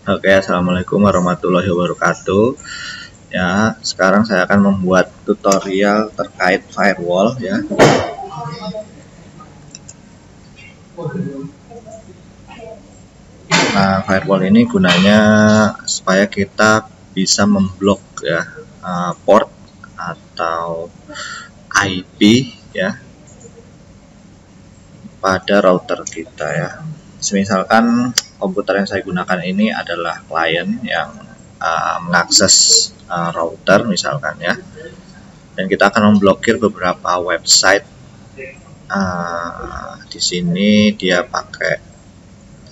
Oke, assalamualaikum warahmatullahi wabarakatuh. Ya, sekarang saya akan membuat tutorial terkait firewall ya. Nah, firewall ini gunanya supaya kita bisa memblok ya port atau IP ya pada router kita ya. Misalkan komputer yang saya gunakan ini adalah klien yang mengakses router misalkan ya, dan kita akan memblokir beberapa website. Di sini dia pakai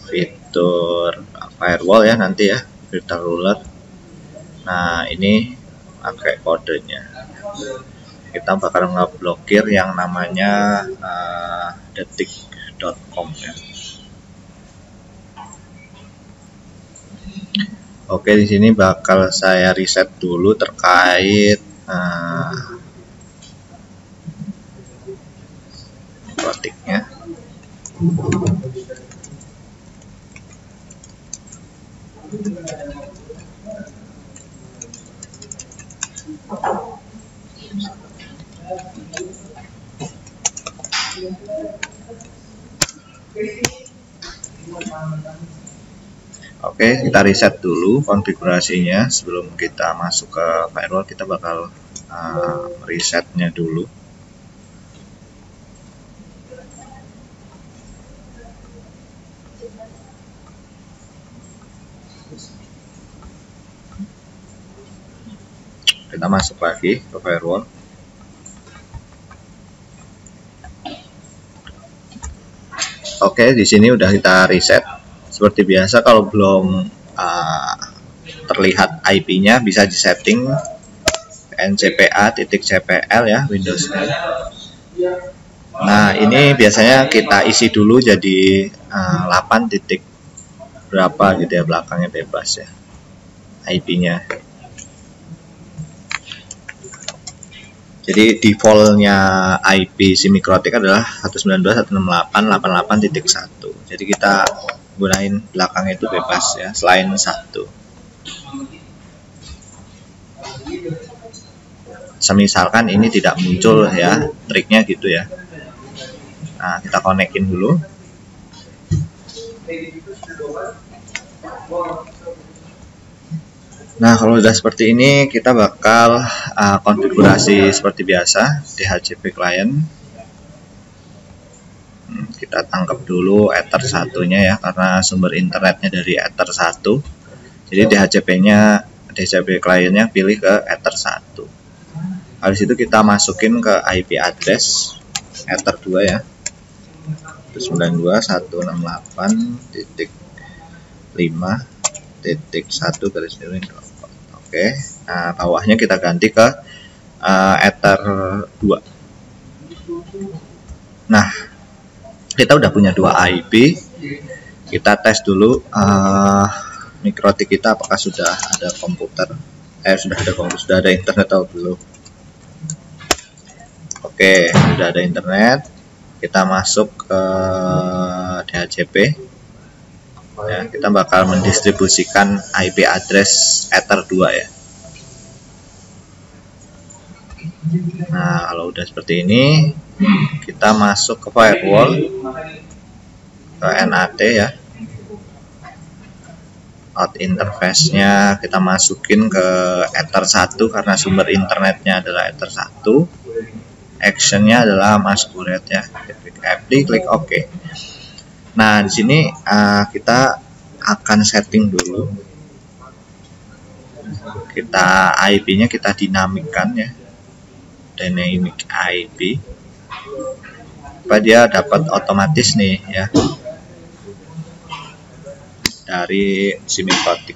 fitur firewall ya nanti ya, fitur ruler. Nah, ini pakai kodenya. Kita bakal ngeblokir yang namanya detik.com ya. Oke, di sini bakal saya reset dulu terkait protiknya. Oke, kita reset dulu konfigurasinya. Sebelum kita masuk ke firewall, kita bakal resetnya dulu. Kita masuk lagi ke firewall. Oke, di sini udah kita reset. Seperti biasa, kalau belum terlihat IP-nya bisa disetting ncpa.cpl ya, Windows. Nah, ini biasanya kita isi dulu jadi 8 titik berapa gitu ya, belakangnya bebas ya IP-nya. Jadi defaultnya IP si Mikrotik adalah 192.168.88.1. Jadi kita gunain belakang itu bebas ya, selain 1. Semisalkan ini tidak muncul ya, triknya gitu ya. Nah, kita konekin dulu. Nah, kalau udah seperti ini, kita bakal konfigurasi seperti biasa DHCP client. Kita tangkap dulu ether satunya ya, karena sumber internetnya dari ether 1. Jadi DHCP clientnya pilih ke ether 1. Habis itu kita masukin ke IP address ether 2 ya, 192.168.5.1. Oke, nah bawahnya kita ganti ke ether 2. Nah, kita udah punya 2 IP. Kita tes dulu Mikrotik kita apakah sudah ada komputer, sudah ada internet atau belum. Oke, sudah ada internet. Kita masuk ke DHCP ya, kita bakal mendistribusikan IP address ether 2 ya. Nah, kalau udah seperti ini, kita masuk ke firewall, ke NAT ya. Out interface-nya kita masukin ke ether 1 karena sumber internetnya adalah ether 1. Action-nya adalah masquerade ya. Klik OK. Nah, di sini kita akan setting dulu. IP-nya kita dinamikkan ya, dynamic IP, supaya dia dapat otomatis nih ya dari si Mikrotik.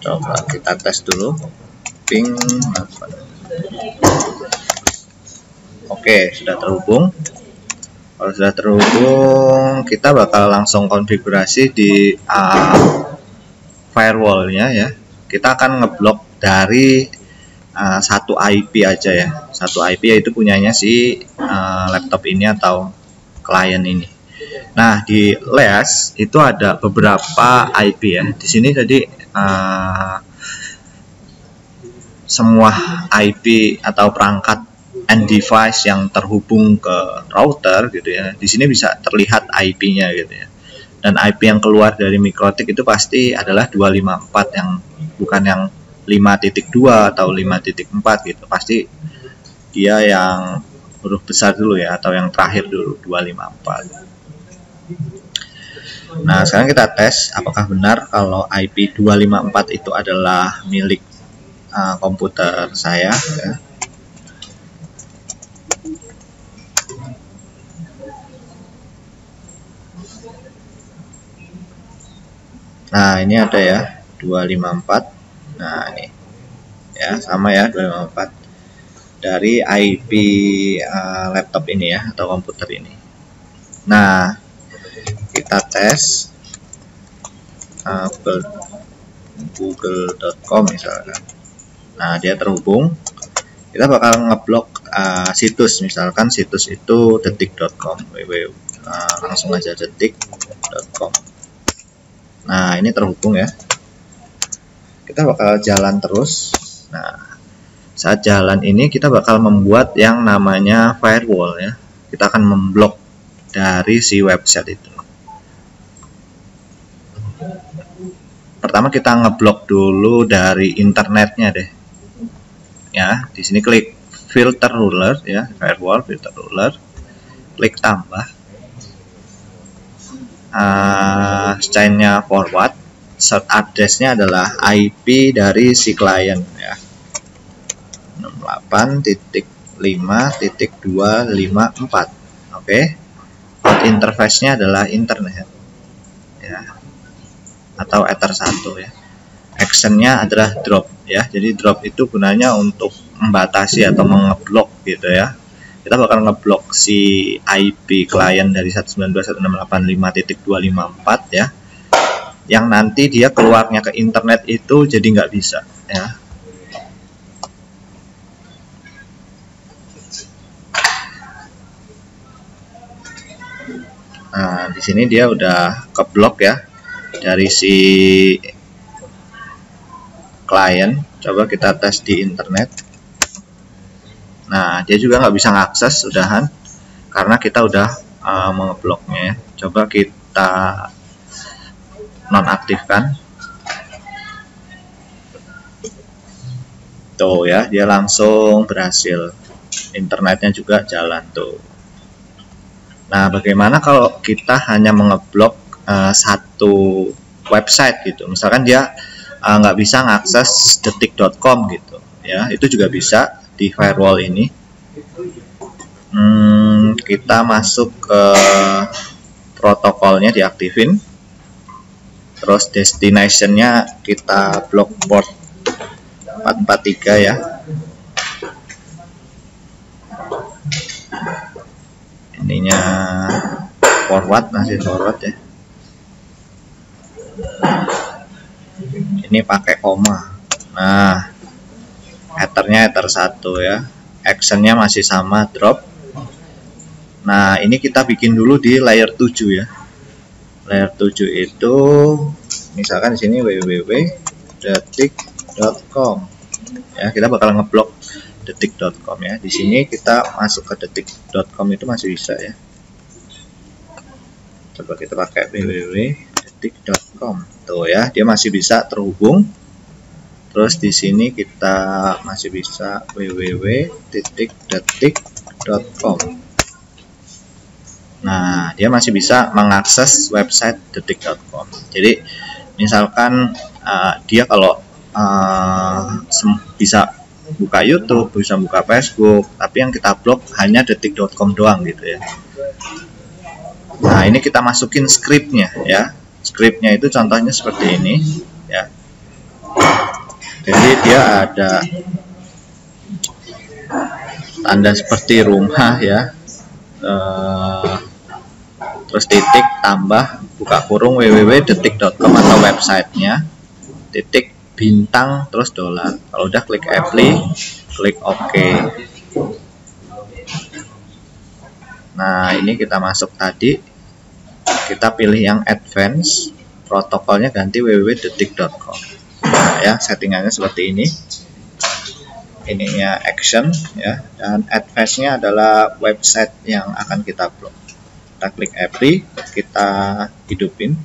Coba kita tes dulu. Ping 8. Oke, sudah terhubung. Kalau sudah terhubung, kita bakal langsung konfigurasi di firewallnya ya. Kita akan ngeblok dari satu IP aja ya. Satu IP yaitu punyanya si laptop ini atau klien ini. Nah, di LEAS itu ada beberapa IP ya. Di sini jadi semua IP atau perangkat and device yang terhubung ke router gitu ya. Di sini bisa terlihat IP-nya gitu ya. Dan IP yang keluar dari MikroTik itu pasti adalah 254 yang bukan yang 5.2 atau 5.4 gitu. Pasti dia yang huruf besar dulu ya, atau yang terakhir dulu 254. Nah, sekarang kita tes apakah benar kalau IP 254 itu adalah milik komputer saya ya. Nah, ini ada ya 254. Nah, ini ya sama ya 254 dari IP laptop ini ya, atau komputer ini. Nah, kita tes google.com misalkan. Nah, dia terhubung. Kita bakal ngeblok situs, misalkan situs itu detik.com, langsung aja detik.com. Nah, ini terhubung ya. Kita bakal jalan terus. Nah, saat jalan ini kita bakal membuat yang namanya firewall ya. Kita akan memblok dari si website itu. Pertama kita ngeblok dulu dari internetnya deh. Ya, di sini klik filter ruler ya, firewall filter ruler. Klik tambah. Chainnya forward. Set address-nya adalah IP dari si klien ya. 68.5.254. Oke. Interface-nya adalah internet ya, atau Ether 1 ya. Action-nya adalah drop ya. Jadi drop itu gunanya untuk membatasi atau mengeblok gitu ya. Kita bakal ngeblok si IP klien dari 192.168.5.254 ya, yang nanti dia keluarnya ke internet itu jadi nggak bisa ya. Nah, di sini dia udah keblok ya dari si klien. Coba kita tes di internet. Nah, dia juga nggak bisa ngakses udahan karena kita udah mengebloknya ya. Coba kita nonaktifkan. Tuh ya, dia langsung berhasil. Internetnya juga jalan tuh. Nah, bagaimana kalau kita hanya mengeblok satu website gitu? Misalkan dia nggak bisa ngakses detik.com gitu ya, itu juga bisa di firewall ini. Kita masuk ke protokolnya, diaktifin, terus destination-nya kita blok port 443 ya. Ininya forward, masih forward ya. Ini pakai koma. Nah, Ethernya Ether 1 ya. Actionnya masih sama, drop. Nah, ini kita bikin dulu di layer 7 ya. Layer 7 itu misalkan di sini www.detik.com ya. Kita bakal ngeblok detik.com ya. Di sini kita masuk ke detik.com itu masih bisa ya. Coba kita pakai www.detik.com. Tuh ya, dia masih bisa terhubung. Terus di sini kita masih bisa www.detik.com. Nah, dia masih bisa mengakses website detik.com. Jadi misalkan dia kalau bisa buka YouTube, bisa buka Facebook, tapi yang kita blok hanya detik.com doang gitu ya. Nah, ini kita masukin scriptnya ya. Scriptnya itu contohnya seperti ini ya. Jadi dia ada tanda seperti rumah ya, terus titik tambah buka kurung www.detik.com atau websitenya, titik bintang terus dolar. Kalau udah klik apply, klik OK. Nah, ini kita masuk tadi kita pilih yang advance, protokolnya ganti www.detik.com. Nah, ya, settingannya seperti ini. Ininya action ya, dan advance-nya adalah website yang akan kita blok. Kita klik apply, kita hidupin.